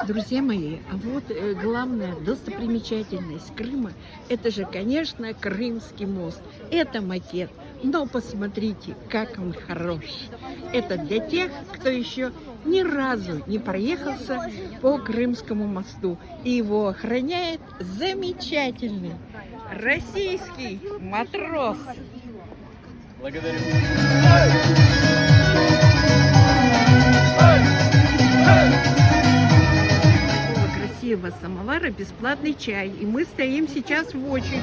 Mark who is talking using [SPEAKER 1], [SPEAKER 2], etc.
[SPEAKER 1] Друзья мои, а вот главная достопримечательность Крыма, это же, конечно, Крымский мост. Это макет, но посмотрите, как он хорош. Это для тех, кто еще ни разу не проехался по Крымскому мосту. И его охраняет замечательный российский матрос.
[SPEAKER 2] Благодарю.
[SPEAKER 1] Красивого самовара бесплатный чай. И мы стоим сейчас в очередь.